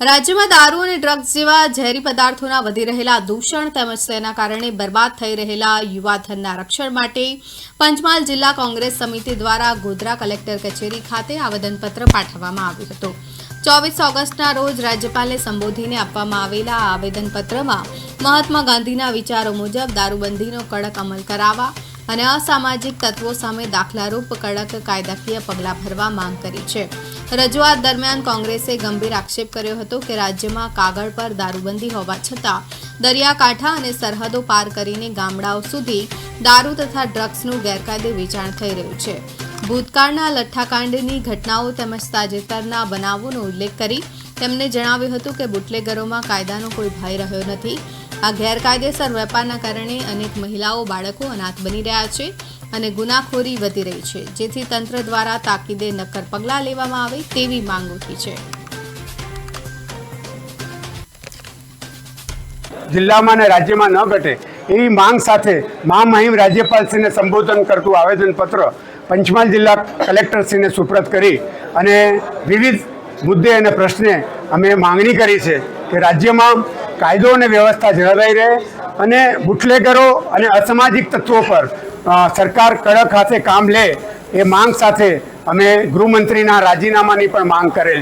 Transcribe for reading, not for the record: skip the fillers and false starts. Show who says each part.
Speaker 1: રાજ્યમાં દારૂ અને ડ્રગ્સ જેવા ઝેરી પદાર્થોના વધી રહેલા દૂષણ તેમજ તેના કારણે બરબાદ થઈ રહેલા યુવાધનના રક્ષણ માટે પંચમહાલ જિલ્લા કોંગ્રેસ સમિતિ દ્વારા ગોધરા કલેક્ટર કચેરી ખાતે આવેદનપત્ર પાઠવવામાં આવ્યું હતું। 24 ઓગસ્ટના રોજ રાજ્યપાલને સંબોધીને આપવામાં આવેલા આ આવેદનપત્રમાં મહાત્મા ગાંધીના વિચારો મુજબ દારૂબંધીનો કડક અમલ કરાવવા અને અસામાજિક તત્વો સામે દાખલારૂપ કડક કાયદાકીય પગલાં ભરવા માંગ કરી છે। રજૂઆત દરમિયાન કોંગ્રેસે ગંભીર આક્ષેપ કર્યો હતો કે રાજ્યમાં કાગળ પર દારૂબંધી હોવા છતાં દરિયાકાંઠા અને સરહદો પાર કરીને ગામડાઓ સુધી દારૂ તથા ડ્રગ્સનું ગેરકાયદે વેચાણ થઈ રહ્યું છે। ભૂતકાળના લઠ્ઠાકાંડની ઘટનાઓ તેમજ તાજેતરના બનાવોનો ઉલ્લેખ કરી તેમણે જણાવ્યું હતું કે બુટલેગરોમાં કાયદાનો કોઈ ભય રહ્યો નથી। આ ગેરકાયદેસર વેપારના કારણે અનેક મહિલાઓ બાળકો અનાથ બની રહ્યા છે અને ગુનાખોરી વધી રહી છે, જેથી તંત્ર દ્વારા તાકીદે નક્કર પગલાં લેવામાં આવે તેવી માંગ ઉઠી છે।
Speaker 2: જિલ્લામાં અને રાજ્યમાં ન ઘટે એવી માંગ સાથે મહામહિમ રાજ્યપાલશ્રીને સંબોધન કરતું આવેદનપત્ર પંચમહાલ જિલ્લા કલેક્ટરશ્રીને સુપ્રત કરી અને વિવિધ મુદ્દે અને પ્રશ્ને અમે માંગણી કરી છે કે રાજ્યમાં કાયદો અને વ્યવસ્થા જળવાઈ રહે અને બુટલેગરો અને અસામાજિક તત્વો પર સરકાર કડક હાથે કામ લે એ માંગ સાથે અમે ગૃહમંત્રીના રાજીનામાની પણ માંગ કરેલ